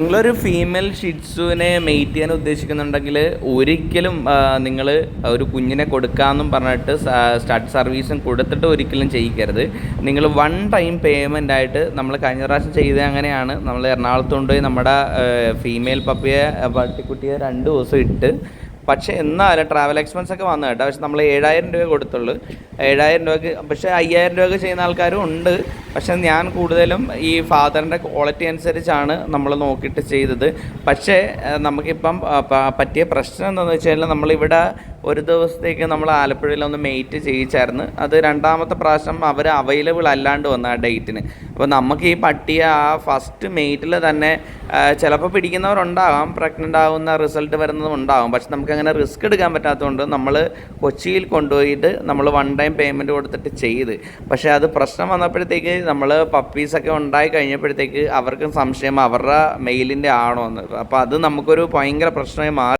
നിങ്ങളൊരു female ഷിറ്റ്സുവിനെ made ചെയ്യാൻ ഉദ്ദേശിക്കുന്നുണ്ടെങ്കിൽ ഒരിക്കലും നിങ്ങൾ ഒരു കുഞ്ഞിനെ കൊടുക്കാമെന്നും പറഞ്ഞിട്ട് സ്റ്റാർട്ട് സർവീസും കൊടുത്തിട്ട് ഒരിക്കലും ചെയ്യിക്കരുത്. നിങ്ങൾ വൺ ടൈം പേയ്മെൻ്റ് ആയിട്ട് നമ്മൾ കഴിഞ്ഞ പ്രാവശ്യം ചെയ്തത് അങ്ങനെയാണ്. നമ്മൾ എറണാകുളത്ത് കൊണ്ടുപോയി നമ്മുടെ ഫീമെയിൽ പട്ടിക്കുട്ടിയെ 2 ദിവസം ഇട്ട്, പക്ഷേ എന്നാലും ട്രാവൽ എക്സ്പെൻസ് ഒക്കെ വന്നു കേട്ടോ. പക്ഷെ നമ്മൾ 7,000 രൂപ കൊടുത്തുള്ളൂ. 7,000 രൂപയ്ക്ക്, പക്ഷേ 5,000 രൂപയ്ക്ക് ചെയ്യുന്ന ആൾക്കാരും ഉണ്ട്. പക്ഷെ ഞാൻ കൂടുതലും ഈ ഫാദറിൻ്റെ ക്വാളിറ്റി അനുസരിച്ചാണ് നമ്മൾ നോക്കിയിട്ട് ചെയ്തത്. പക്ഷേ നമുക്കിപ്പം പറ്റിയ പ്രശ്നം എന്താണെന്ന് വെച്ച് കഴിഞ്ഞാൽ, നമ്മളിവിടെ ഒരു ദിവസത്തേക്ക് നമ്മൾ ആലപ്പുഴയിലൊന്ന് മെയ്റ്റ് ചെയ്യിച്ചായിരുന്നു. അത് 2ാമത്തെ പ്രാവശ്യം അവർ അവൈലബിൾ അല്ലാണ്ട് വന്ന ആ ഡേറ്റിന്. അപ്പോൾ നമുക്ക് ഈ പട്ടിയെ ആ ഫസ്റ്റ് മെയ്റ്റിൽ തന്നെ ചിലപ്പോൾ പിടിക്കുന്നവരുണ്ടാകാം, പ്രഗ്നൻ്റ് ആകുന്ന റിസൾട്ട് വരുന്നതും ഉണ്ടാകും. പക്ഷെ നമുക്കങ്ങനെ റിസ്ക് എടുക്കാൻ പറ്റാത്തതുകൊണ്ട് നമ്മൾ കൊച്ചിയിൽ കൊണ്ടുപോയിട്ട് നമ്മൾ വൺ ടൈം പേയ്മെൻറ്റ് കൊടുത്തിട്ട് ചെയ്ത്. പക്ഷേ അത് പ്രശ്നം വന്നപ്പോഴത്തേക്ക് നമ്മൾ പപ്പീസൊക്കെ ഉണ്ടായി കഴിഞ്ഞപ്പോഴത്തേക്ക് അവർക്കും സംശയം അവരുടെ മെയിലിൻ്റെ ആണോ എന്ന്. അപ്പോൾ അത് നമുക്കൊരു ഭയങ്കര പ്രശ്നമായി മാറി.